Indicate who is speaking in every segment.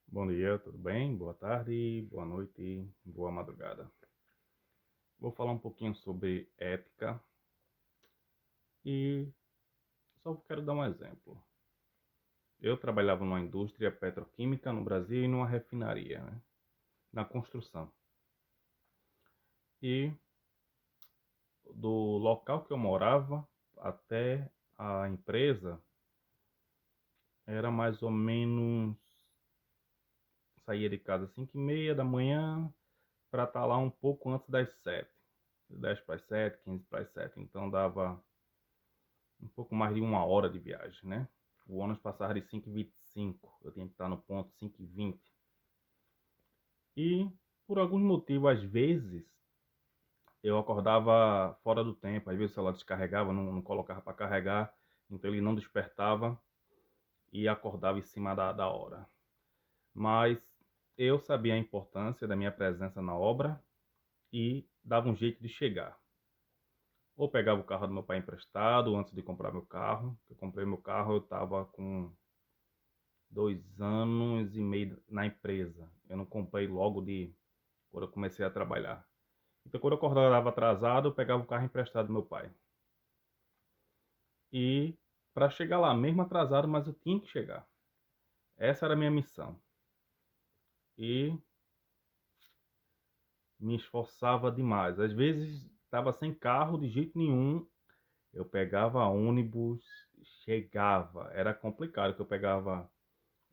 Speaker 1: Bom dia, tudo bem? Boa tarde, boa noite, boa madrugada. Vou falar um pouquinho sobre ética e só quero dar um exemplo. Eu trabalhava numa indústria petroquímica no Brasil e numa refinaria, né? Na construção. E do local que eu morava até a empresa era mais ou menos, saía de casa às 5h30 da manhã para estar lá um pouco antes das 7. 10 para as 7, 15 para as 7. Então dava um pouco mais de 1 hora de viagem, né? O ônibus passava de 5h25, eu tinha que estar no ponto 5h20. E por algum motivo, às vezes, eu acordava fora do tempo, às vezes o celular descarregava, não colocava para carregar, então ele não despertava e acordava em cima da hora. Mas eu sabia a importância da minha presença na obra e dava um jeito de chegar. Ou pegava o carro do meu pai emprestado antes de comprar meu carro. Eu comprei meu carro, eu estava com 2 anos e meio na empresa. Eu não comprei logo de quando eu comecei a trabalhar. Então, quando eu acordava atrasado, eu pegava o carro emprestado do meu pai. E para chegar lá, mesmo atrasado, mas eu tinha que chegar. Essa era a minha missão. E me esforçava demais. Às vezes estava sem carro de jeito nenhum. Eu pegava ônibus, chegava. Era complicado, que eu pegava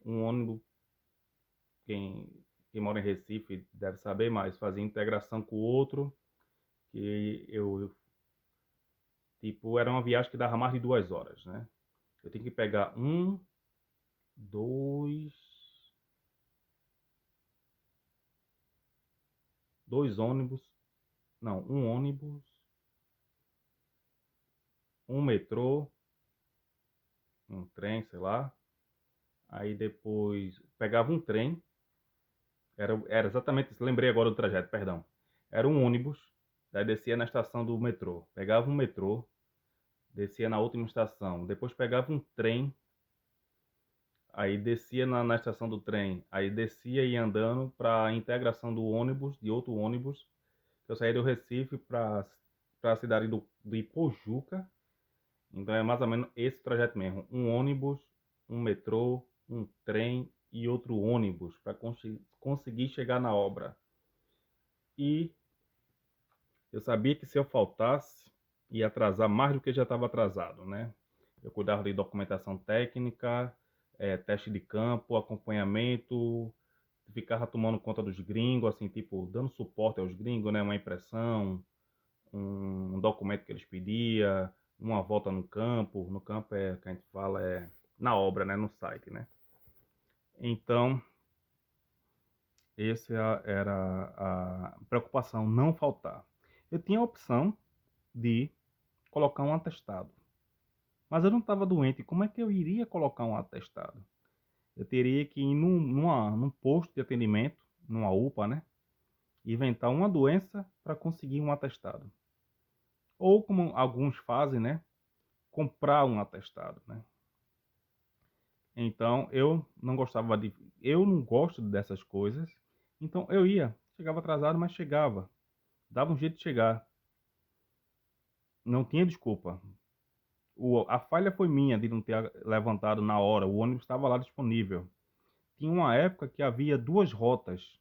Speaker 1: um ônibus. Quem, quem mora em Recife deve saber mais. Fazia integração com o outro. Que tipo, era uma viagem que dava mais de 2 horas, né? Eu tinha que pegar dois, dois ônibus, não, um ônibus, um metrô, um trem, sei lá. Aí depois pegava um trem, era exatamente isso, lembrei agora do trajeto, perdão. Era um ônibus, daí descia na estação do metrô. Pegava um metrô, descia na última estação. Depois pegava um trem, aí descia na estação do trem. Aí descia e ia andando para a integração do ônibus, de outro ônibus. Eu saí do Recife para a cidade do Ipojuca. Então é mais ou menos esse trajeto mesmo. Um ônibus, um metrô, um trem e outro ônibus para conseguir chegar na obra. E eu sabia que se eu faltasse, ia atrasar mais do que já estava atrasado, né? Eu cuidava de documentação técnica, teste de campo, acompanhamento, ficava tomando conta dos gringos, assim, tipo, dando suporte aos gringos, né? Uma impressão, um documento que eles pediam, uma volta no campo. No campo é que a gente fala na obra, né? No site, né? Então, essa era a preocupação, não faltar. Eu tinha a opção de colocar um atestado, mas eu não estava doente. Como é que eu iria colocar um atestado? Eu teria que ir num posto de atendimento, numa UPA, né? Inventar uma doença para conseguir um atestado. Ou como alguns fazem, né? Comprar um atestado, né? Então eu não gosto dessas coisas. Então eu chegava atrasado, mas chegava, dava um jeito de chegar, não tinha desculpa. A falha foi minha de não ter levantado na hora, o ônibus estava lá disponível. Tinha uma época que havia duas rotas,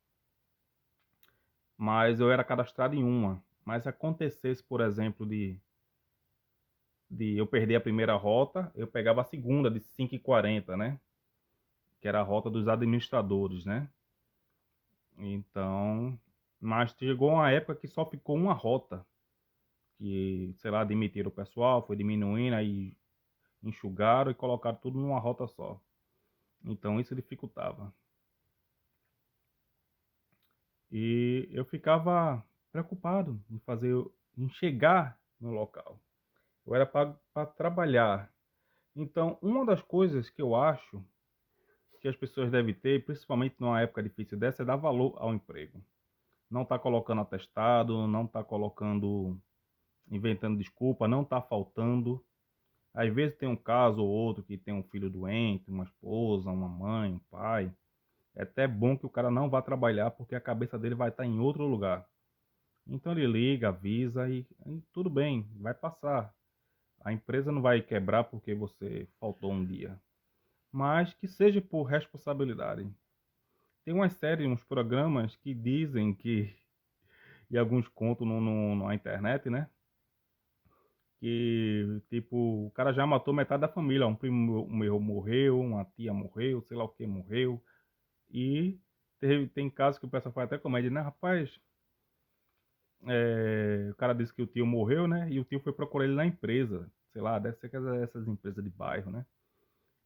Speaker 1: mas eu era cadastrado em uma. Mas acontecesse, por exemplo, de eu perder a primeira rota, eu pegava a segunda de 5h40, né? Que era a rota dos administradores, né? Então, mas chegou uma época que só ficou uma rota, que, sei lá, demitiram o pessoal, foi diminuindo, aí enxugaram e colocaram tudo numa rota só. Então isso dificultava. E eu ficava preocupado em chegar no local. Eu era pago para trabalhar. Então, uma das coisas que eu acho que as pessoas devem ter, principalmente numa época difícil dessa, é dar valor ao emprego. Não tá colocando atestado, não tá colocando, inventando desculpa, não tá faltando. Às vezes tem um caso ou outro que tem um filho doente, uma esposa, uma mãe, um pai, É até bom que o cara não vá trabalhar porque a cabeça dele vai estar em outro lugar. Então ele liga, avisa e tudo bem, vai passar. A empresa não vai quebrar porque você faltou um dia, mas que seja por responsabilidade. Tem uma série, uns programas que dizem que, e alguns contos na internet, né? Que, tipo, o cara já matou metade da família. Um primo meu morreu, uma tia morreu, sei lá o que morreu. E tem casos que o pessoal faz até comédia, né? Rapaz, o cara disse que o tio morreu, né? E o tio foi procurar ele na empresa. Sei lá, deve ser que essas empresas de bairro, né?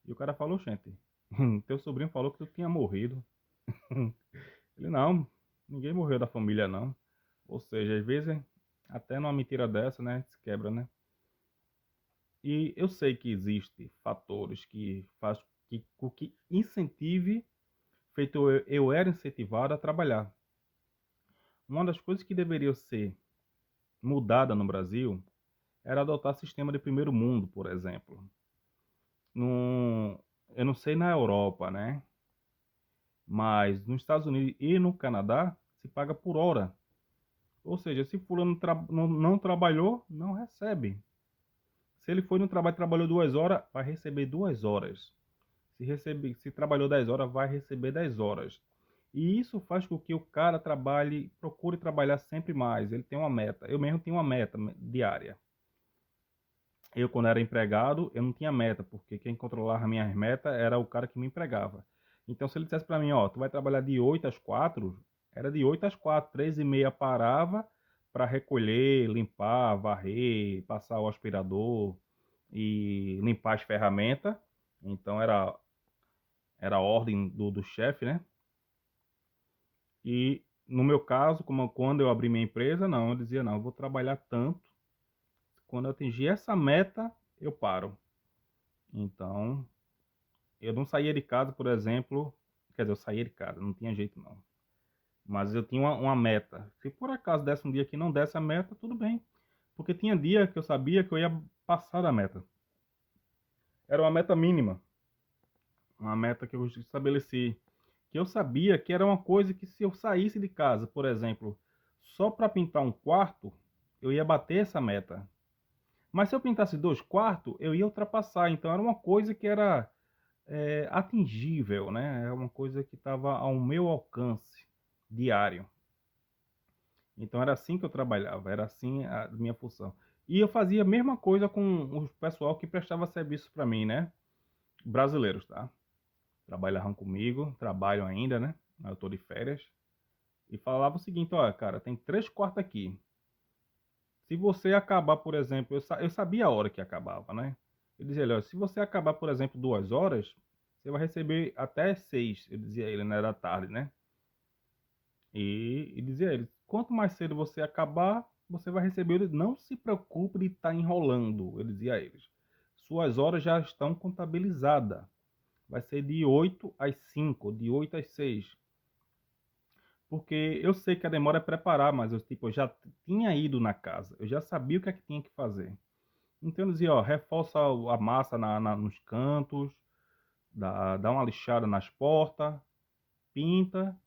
Speaker 1: E o cara falou, gente, teu sobrinho falou que tu tinha morrido. Ele, não, ninguém morreu da família, não. Ou seja, às vezes, até numa mentira dessa, né? Se quebra, né? E eu sei que existem fatores que faz que incentive, feito eu era incentivado a trabalhar. Uma das coisas que deveria ser mudada no Brasil era adotar sistema de primeiro mundo, por exemplo. No, eu não sei na Europa, né? Mas nos Estados Unidos e no Canadá se paga por hora. Ou seja, se fulano não trabalhou, não recebe. Se ele foi no trabalho e trabalhou 2 horas, vai receber 2 horas. Se trabalhou 10 horas, vai receber 10 horas. E isso faz com que o cara procure trabalhar sempre mais. Ele tem uma meta. Eu mesmo tenho uma meta diária. Eu, quando era empregado, eu não tinha meta, porque quem controlava as minhas metas era o cara que me empregava. Então, se ele dissesse para mim, ó, tu vai trabalhar de 8 às 4, era de 8 às 4, 3h30 parava para recolher, limpar, varrer, passar o aspirador e limpar as ferramentas. Então, era a ordem do chefe, né? E no meu caso, como quando eu abri minha empresa, não, eu dizia, não, eu vou trabalhar tanto, quando eu atingir essa meta, eu paro. Então, eu não saía de casa, por exemplo, quer dizer, eu saía de casa, não tinha jeito não. Mas eu tinha uma meta. Se por acaso desse um dia que não desse a meta, tudo bem. Porque tinha dia que eu sabia que eu ia passar da meta. Era uma meta mínima. Uma meta que eu estabeleci. Que eu sabia que era uma coisa que se eu saísse de casa, por exemplo, só para pintar um quarto, eu ia bater essa meta. Mas se eu pintasse 2 quartos, eu ia ultrapassar. Então era uma coisa que era atingível, né? É uma coisa que estava ao meu alcance diário. Então era assim que eu trabalhava, era assim a minha função. E eu fazia a mesma coisa com o pessoal que prestava serviço para mim, né? Brasileiros, tá? Trabalhavam comigo, trabalham ainda, né? Eu tô de férias. E falava o seguinte, olha, cara, tem 3 quartos aqui. Se você acabar, por exemplo, eu sabia a hora que acabava, né? Eu dizia, olha, se você acabar, por exemplo, 2 horas, você vai receber até 6, eu dizia a ele, né, da tarde, né? E dizia a ele, quanto mais cedo você acabar, você vai receber. Não se preocupe de estar enrolando, eu dizia a eles. Suas horas já estão contabilizadas. Vai ser de 8 às 5, de 8 às 6. Porque eu sei que a demora é preparar, mas eu já tinha ido na casa, eu já sabia o que é que tinha que fazer. Então eu dizia, ó, reforça a massa nos cantos, dá uma lixada nas portas, pinta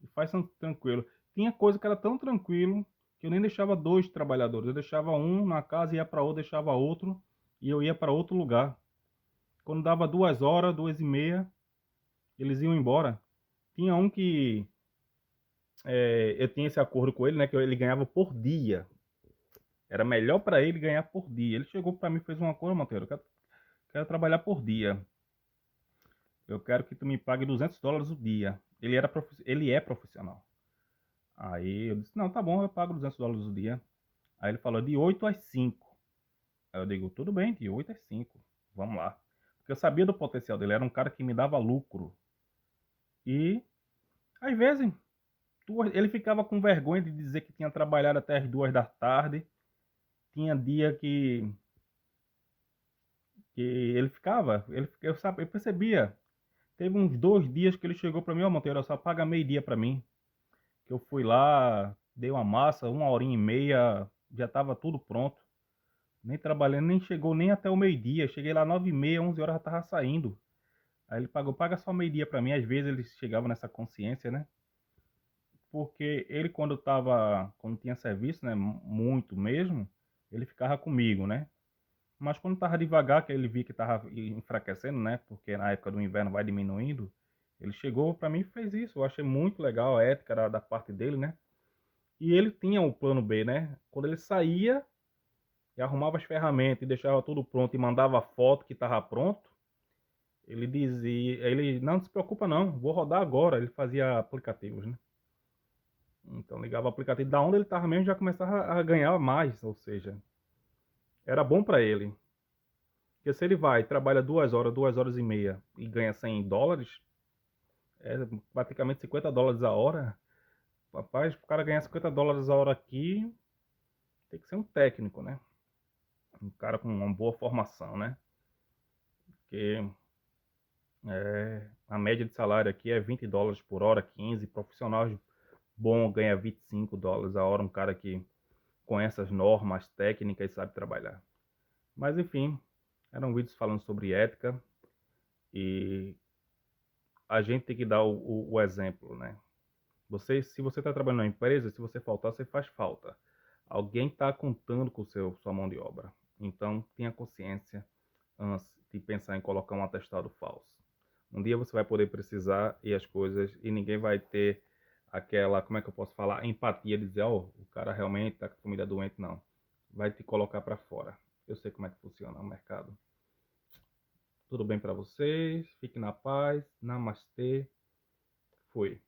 Speaker 1: e faz tranquilo. Tinha coisa que era tão tranquilo que eu nem deixava 2 trabalhadores, eu deixava um na casa, ia para outro, deixava outro e eu ia para outro lugar. Quando dava 2 horas, 2h30, eles iam embora. Tinha um que eu tinha esse acordo com ele, né, que ele ganhava por dia. Era melhor para ele ganhar por dia. Ele chegou para mim e fez um acordo, Monteiro, eu quero trabalhar por dia. Eu quero que tu me pague $200 o dia. Ele é profissional. Aí eu disse, não, tá bom, eu pago $200 o dia. Aí ele falou, de 8 às 5. Aí eu digo, tudo bem, de 8 às 5. Vamos lá. Porque eu sabia do potencial dele, era um cara que me dava lucro. E, às vezes, ele ficava com vergonha de dizer que tinha trabalhado até as 2 da tarde. Tinha dia que ele ficava, eu percebia. Teve uns 2 dias que ele chegou para mim, ó, Monteiro, só paga meio-dia para mim. Que eu fui lá, dei uma massa, 1h30, já estava tudo pronto. Nem trabalhando, nem chegou nem até o meio-dia. Cheguei lá 9h30, 11 horas, já tava saindo. Aí ele pagou, paga só meio-dia pra mim. Às vezes ele chegava nessa consciência, né? Porque ele quando tinha serviço, né, muito mesmo, ele ficava comigo, né? Mas quando tava devagar, que ele via que tava enfraquecendo, né? Porque na época do inverno vai diminuindo, ele chegou para mim e fez isso. Eu achei muito legal a ética da parte dele, né? E ele tinha o plano B, né? Quando ele saía e arrumava as ferramentas e deixava tudo pronto e mandava a foto que tava pronto, ele dizia, ele não se preocupa não, vou rodar agora. Ele fazia aplicativos, né? Então ligava o aplicativo da onde ele tava mesmo, já começava a ganhar mais, ou seja, era bom para ele. Porque se ele vai, trabalha 2 horas, 2 horas e meia e ganha US$ 100, é praticamente US$ 50 a hora. Rapaz, o cara ganhar US$ 50 a hora aqui, tem que ser um técnico, né? Um cara com uma boa formação, né? Porque a média de salário aqui é US$ 20 por hora, 15. Profissional bom ganha US$ 25 a hora, um cara que conhece as normas técnicas e sabe trabalhar. Mas enfim, eram vídeos falando sobre ética e a gente tem que dar o exemplo, né? Se você está trabalhando na empresa, se você faltar, você faz falta. Alguém está contando com sua mão de obra. Então, tenha consciência antes de pensar em colocar um atestado falso. Um dia você vai poder precisar e as coisas, e ninguém vai ter aquela, como é que eu posso falar, empatia de dizer, oh, o cara realmente está com a família doente, não. Vai te colocar para fora. Eu sei como é que funciona o mercado. Tudo bem para vocês? Fique na paz. Namastê. Fui.